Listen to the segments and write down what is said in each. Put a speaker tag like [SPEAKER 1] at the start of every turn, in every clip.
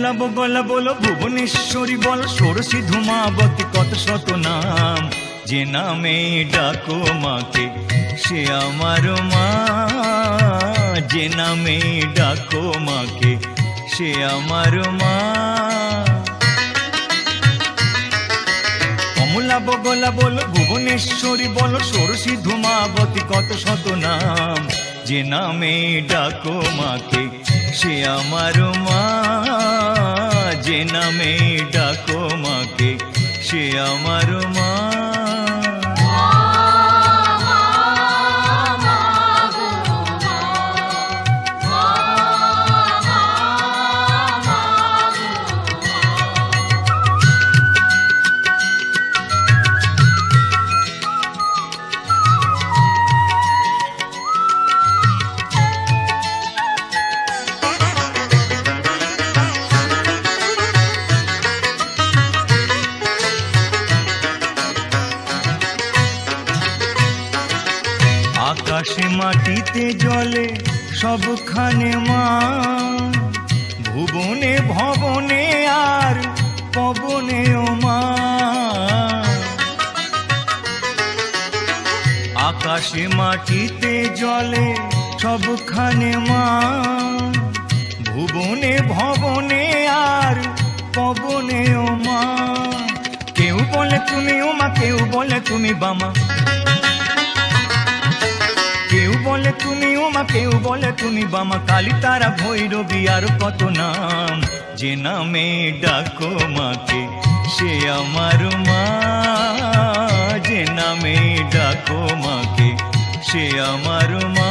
[SPEAKER 1] কমলা বগলা বলো ভুবনেশ্বরী বল ষোড়শী ধূমাবতী কত শত নাম, যে নামে ডাকো মাকে সে আমার মা, যে নামে ডাকো মাকে সে আমার মা। কমলা বগলা বলো ভুবনেশ্বরী বলো ষোড়শী ধূমাবতী কত শত নাম, যে নামে ডাকো মাকে সে আমার মা, যে নামে ডাকো মাকে সে আমার মা। আকাশে মাটিতে জলে সবখানে মা, ভুবনে ভবনে আর পবনে ও মা। আকাশে মাটিতে জলে সবখানে মা, ভুবনে ভবনে আর পবনে ও মা। কেউ বলে তুমি ও মা, কেউ বলে তুমি বামা, কেউ বলে তুমি ওমা, কেউ বলে তুমি বামা, কালী তারা ভৈরবী আর কত নাম, যে নামে ডাকো মাকে সে আমার মা, যে নামে ডাকো মাকে সে আমার মা।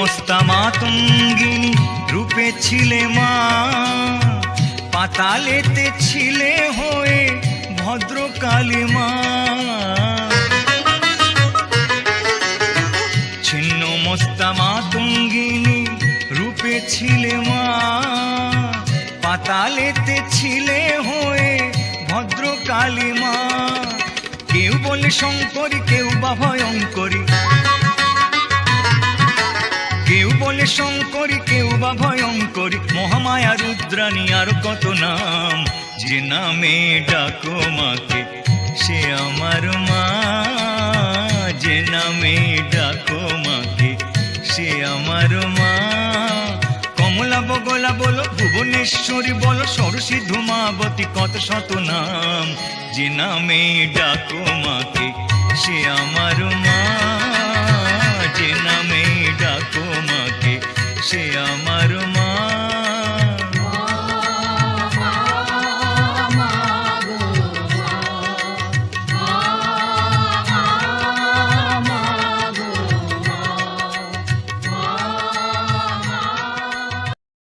[SPEAKER 1] মস্তা মাতঙ্গিনী রূপে ছিলে মা, পাতালেতে ছিলে হয়ে ভদ্রকালী মা। ছিন্ন মস্তা মাতঙ্গিনী রূপে ছিলে মা, পাতালেতে ছিলে হয়ে ভদ্রকালী মা। কেউ বলে শঙ্করী, কেউ বা ভয়ঙ্করী, কেউ বলে শঙ্করী, কেউ বা ভয়ঙ্করী, মহামায়া রুদ্রাণী আর কত নাম, যে নামে ডাকো মাকে সে আমার মা, যে নামে ডাকো মাকে সে আমার মা। কমলা বগলা বলো ভুবনেশ্বরী বলো ষোড়শী ধূমাবতী কত শত নাম, যে নামে ডাকো মাকে সে আমার মা।